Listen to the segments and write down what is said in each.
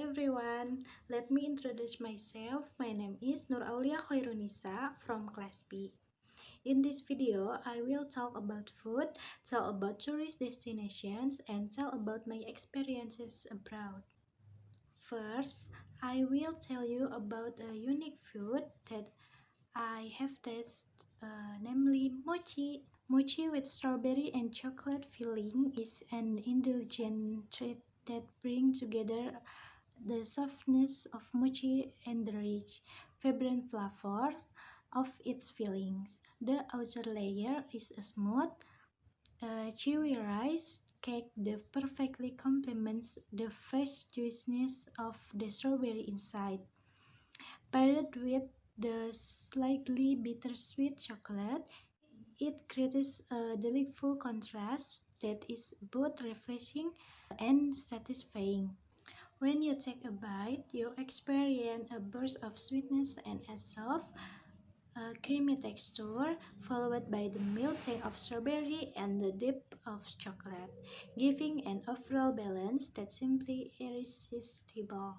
everyone, let me introduce myself. My name is Nur Aulia Khairunisa from Class B. In this video, I will talk about food, tell about tourist destinations, and tell about my experiences abroad. First, I will tell you about a unique food that I have tasted, namely mochi. Mochi with strawberry and chocolate filling is an indulgent treat that brings together the softness of mochi and the rich, vibrant flavors of its fillings. The outer layer is a smooth, chewy rice cake that perfectly complements the fresh juiciness of the strawberry inside. Paired with the slightly bittersweet chocolate, it creates a delightful contrast that is both refreshing and satisfying. When you take a bite, you experience a burst of sweetness and a soft, creamy texture, followed by the melting of strawberry and the dip of chocolate, giving an overall balance that's simply irresistible.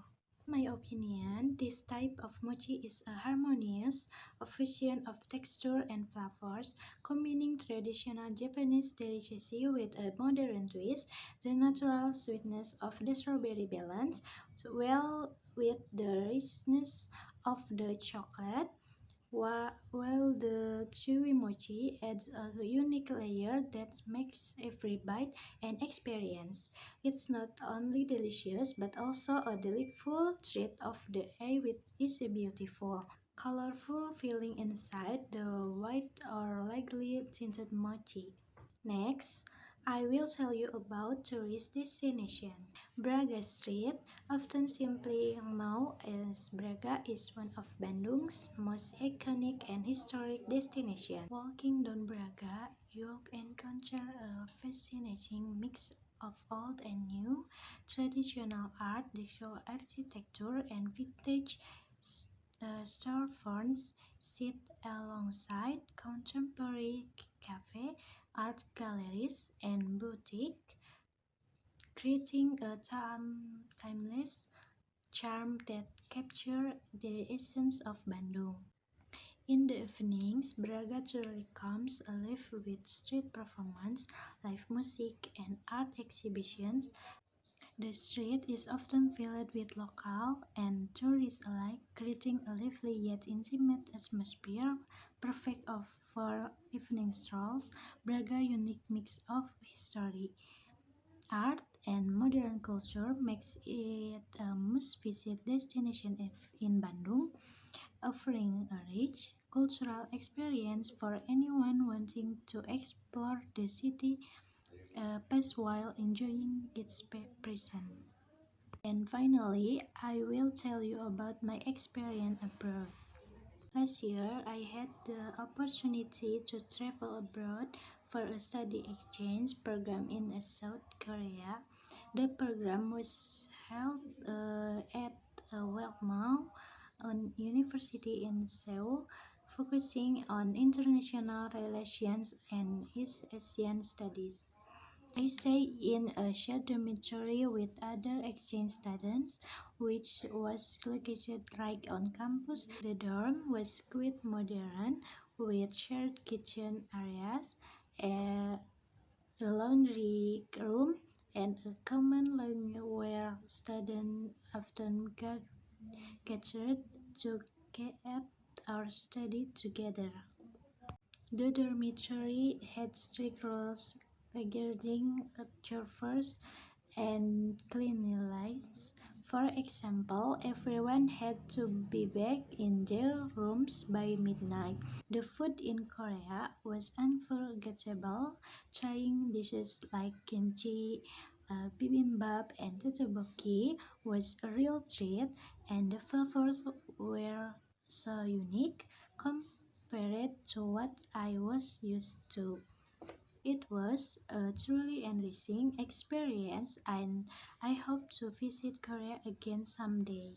In my opinion, this type of mochi is a harmonious fusion of texture and flavors, combining traditional Japanese delicacy with a modern twist. The natural sweetness of the strawberry balance well with the richness of the chocolate, while the chewy mochi adds a unique layer that makes every bite an experience. It's not only delicious but also a delightful treat of the eye which is beautiful, colorful filling inside the white or lightly tinted mochi. Next, I will tell you about tourist destination. Braga Street, often simply known as Braga, is one of Bandung's most iconic and historic destinations. Walking down Braga, you'll encounter a fascinating mix of old and new, traditional art, deco architecture, and vintage storefronts sit alongside contemporary cafe, art galleries, and boutique, creating a timeless charm that captures the essence of Bandung. In the evenings, Braga truly comes alive with street performance, live music, and art exhibitions. The street is often filled with local and tourists alike, creating a lively yet intimate atmosphere, perfect for evening strolls. Braga's unique mix of history, art, and modern culture makes it a must-visit destination in Bandung, offering a rich cultural experience for anyone wanting to explore the city past while enjoying its present. And finally, I will tell you about my experience abroad. Last year, I had the opportunity to travel abroad for a study exchange program in South Korea. The program was held at a well-known university in Seoul, focusing on international relations and East Asian studies. I stayed in a shared dormitory with other exchange students, which was located right on campus. The dorm was quite modern, with shared kitchen areas, a laundry room, and a common lounge where students often gathered to get or study together. The dormitory had strict rules regarding chauffeurs and cleanliness. For example, everyone had to be back in their rooms by midnight. The food in Korea was unforgettable. Trying dishes like kimchi, bibimbap, and tteokbokki was a real treat, and the flavors were so unique compared to what I was used to. It was a truly enriching experience, and I hope to visit Korea again someday.